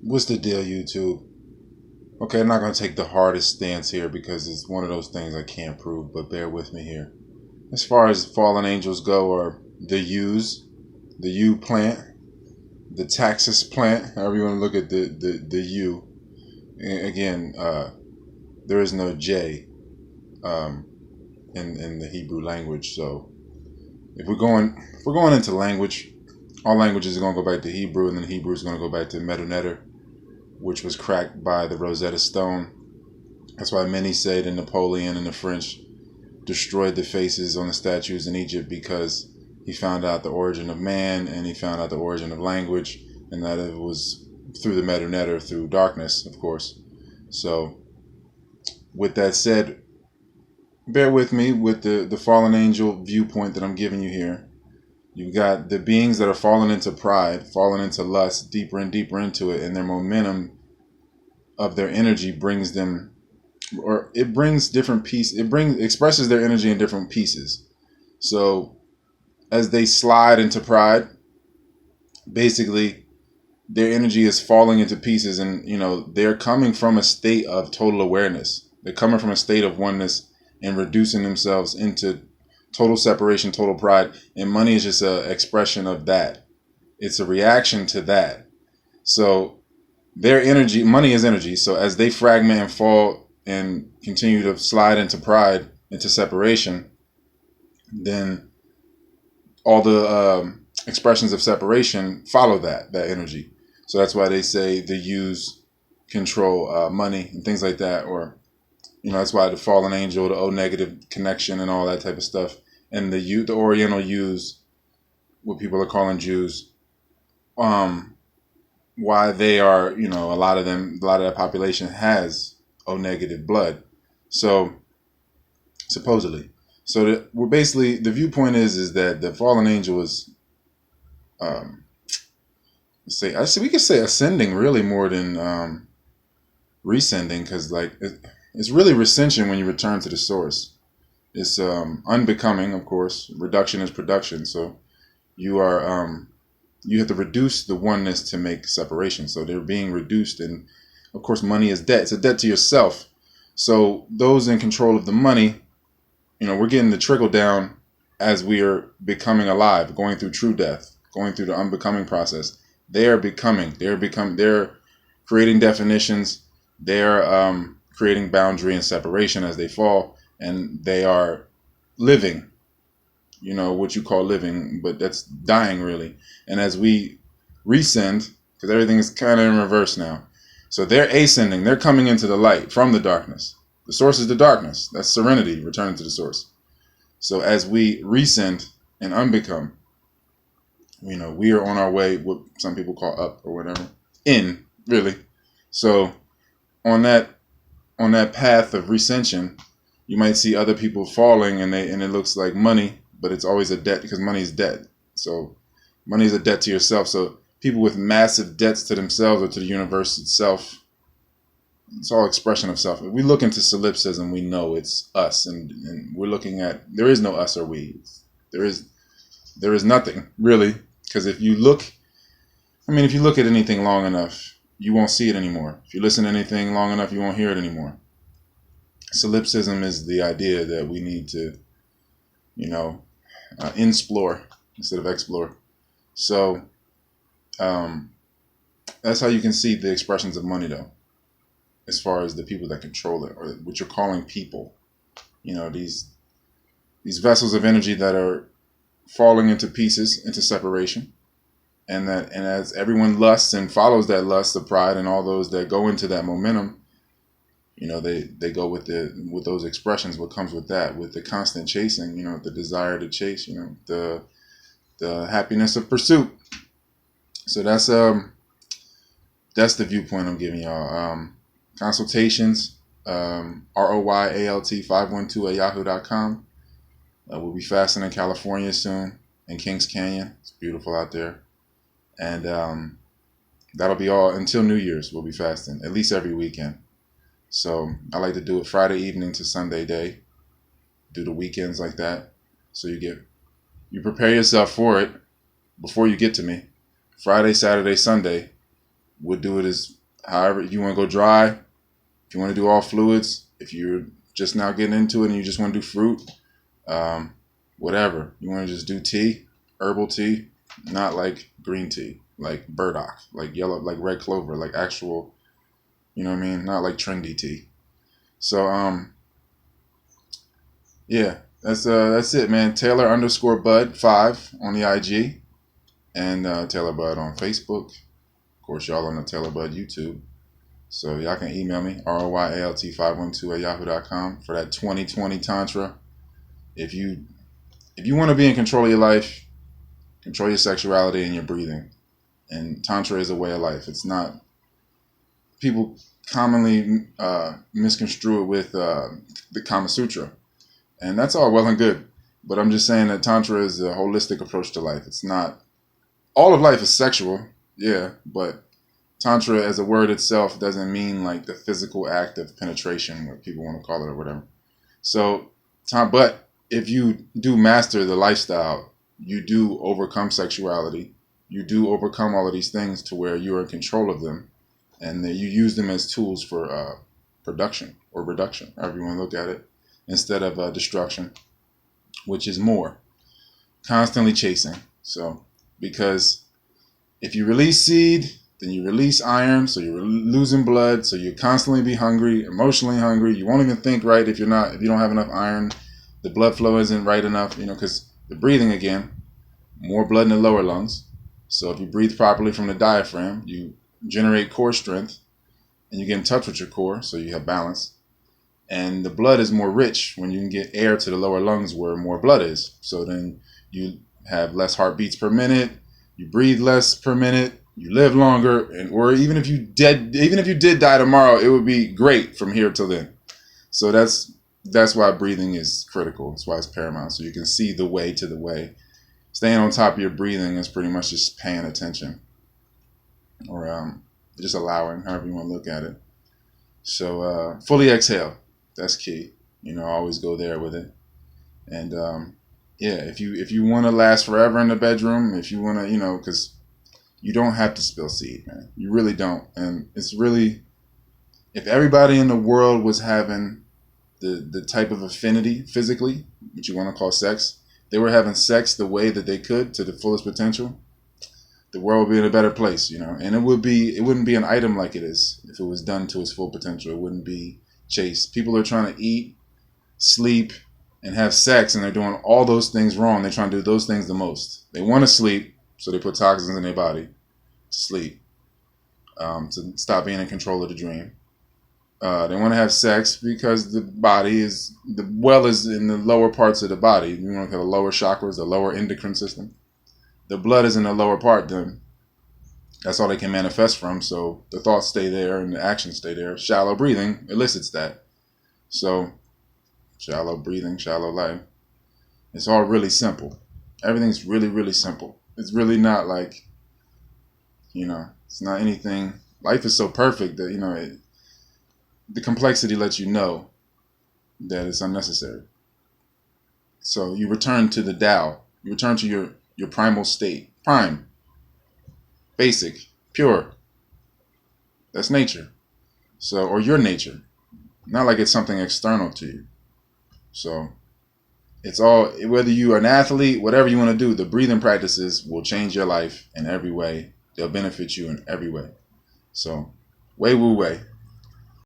What's the deal, YouTube? Okay, I'm not going to take the hardest stance here because it's one of those things I can't prove, but bear with me here. As far as fallen angels go, or the U's, the U plant, the Taxus plant, however you want to look at the U. Again, there is no J um, in the Hebrew language. So if we're going into language, all languages are going to go back to Hebrew, and then Hebrew is going to go back to Medu Neter, which was cracked by the Rosetta Stone. That's why many say that Napoleon and the French destroyed the faces on the statues in Egypt, because he found out the origin of man and he found out the origin of language, and that it was through the Medu Neter, through darkness, of course. So, with that said, bear with me with the fallen angel viewpoint that I'm giving you here. You've got the beings that are fallen into pride, fallen into lust, deeper and deeper into it, and their momentum of their energy brings them, or it brings different pieces. Expresses their energy in different pieces. So as they slide into pride, basically their energy is falling into pieces, and they're coming from a state of total awareness. They're coming from a state of oneness and reducing themselves into total separation, total pride, and money is just an expression of that. It's a reaction to that. So their energy, money is energy. So as they fragment and fall and continue to slide into pride, into separation, then all the expressions of separation follow that energy. So that's why they say the U's control money and things like that, or that's why the fallen angel, the O negative connection, and all that type of stuff, and the Oriental U's, what people are calling Jews, why they are, a lot of that population has O negative blood. So supposedly, so we're basically, the viewpoint is that the fallen angel is, we could say ascending really more than rescending, because it's really recension when you return to the source. It's unbecoming, of course. Reduction is production. So you are you have to reduce the oneness to make separation. So they're being reduced, and of course money is debt. It's a debt to yourself. So those in control of the money, we're getting the trickle down as we are becoming alive, going through true death, going through the unbecoming process. They're creating definitions. They're creating boundary and separation as they fall, and they are living, what you call living, but that's dying really. And as we rescend, because everything is kind of in reverse now, so they're ascending, they're coming into the light from the darkness. The source is the darkness. That's serenity, returning to the source. So as we rescend and unbecome, we are on our way, what some people call up or whatever, in really. So on that path of recension, you might see other people falling, and it looks like money, but it's always a debt, because money is debt. So money is a debt to yourself. So people with massive debts to themselves or to the universe itself, it's all expression of self. If we look into solipsism, we know it's us, and we're looking at, there is no us or we. There is nothing really, because if you look at anything long enough, you won't see it anymore. If you listen to anything long enough, you won't hear it anymore. Solipsism is the idea that we need to, insplore instead of explore. So that's how you can see the expressions of money, though, as far as the people that control it, or what you're calling people. These vessels of energy that are falling into pieces, into separation. And as everyone lusts and follows that lust of pride, and all those that go into that momentum, they go with those expressions. What comes with that, with the constant chasing, the desire to chase, the happiness of pursuit. So that's the viewpoint I'm giving y'all. Consultations, ROYALT512@yahoo.com. We'll be fasting in California soon, in Kings Canyon. It's beautiful out there. And that'll be all until New Year's. We'll be fasting at least every weekend. So I like to do it Friday evening to Sunday day. Do the weekends like that. So you prepare yourself for it before you get to me. Friday, Saturday, Sunday, we'll do it as However, if you want to go dry, if you want to do all fluids, if you're just now getting into it and you just want to do fruit, whatever. You want to just do tea, herbal tea, not like green tea, like burdock, like yellow, like red clover, like actual, you know what I mean? Not like trendy tea. So, yeah, that's it, man. Taylor_Bud5 on the IG and Taylor Bud on Facebook. Of course, y'all on the Taylor Bud YouTube. So y'all can email me, royalt512@yahoo.com for that 2020 Tantra. If you want to be in control of your life, control your sexuality and your breathing. And Tantra is a way of life. It's not, people commonly misconstrue it with the Kama Sutra. And that's all well and good. But I'm just saying that Tantra is a holistic approach to life. It's not, all of life is sexual, yeah, but Tantra as a word itself doesn't mean like the physical act of penetration, what people want to call it or whatever. So, but if you do master the lifestyle, you do overcome sexuality. You do overcome all of these things to where you're in control of them. And then you use them as tools for production or reduction, however you want to look at it, instead of destruction, which is more. Constantly chasing. So, because if you release seed, then you release iron, so you're losing blood, so you constantly be hungry, emotionally hungry. You won't even think right if you don't have enough iron. The blood flow isn't right enough, because the breathing again, more blood in the lower lungs. So if you breathe properly from the diaphragm, you generate core strength, and you get in touch with your core, so you have balance. And the blood is more rich when you can get air to the lower lungs where more blood is. So then you have less heartbeats per minute, you breathe less per minute, you live longer, or even if you did die tomorrow, it would be great from here till then. So that's why breathing is critical. That's why it's paramount. So you can see the way to the way. Staying on top of your breathing is pretty much just paying attention, or just allowing, however you want to look at it. So fully exhale. That's key. Always go there with it. And yeah, if you want to last forever in the bedroom, if you want to, because you don't have to spill seed, man. You really don't. And it's really, if everybody in the world was having the type of affinity physically, which you want to call sex, they were having sex the way that they could to the fullest potential, the world would be in a better place, And it wouldn't be an item like it is if it was done to its full potential. It wouldn't be chased. People are trying to eat, sleep, and have sex, and they're doing all those things wrong. They're trying to do those things the most. They want to sleep, so they put toxins in their body to sleep, to stop being in control of the dream. They want to have sex because the well is in the lower parts of the body. You want to have the lower chakras, the lower endocrine system. The blood is in the lower part, then that's all they can manifest from. So the thoughts stay there and the actions stay there. Shallow breathing elicits that. So shallow breathing, shallow life. It's all really simple. Everything's really, really simple. It's really not like, it's not anything. Life is so perfect that, the complexity lets you know that it's unnecessary. So you return to the Tao. You return to your primal state. Prime. Basic. Pure. That's nature. So, or your nature. Not like it's something external to you. So it's all, whether you are an athlete, whatever you want to do, the breathing practices will change your life in every way. They'll benefit you in every way. So, Wei Wu Wei.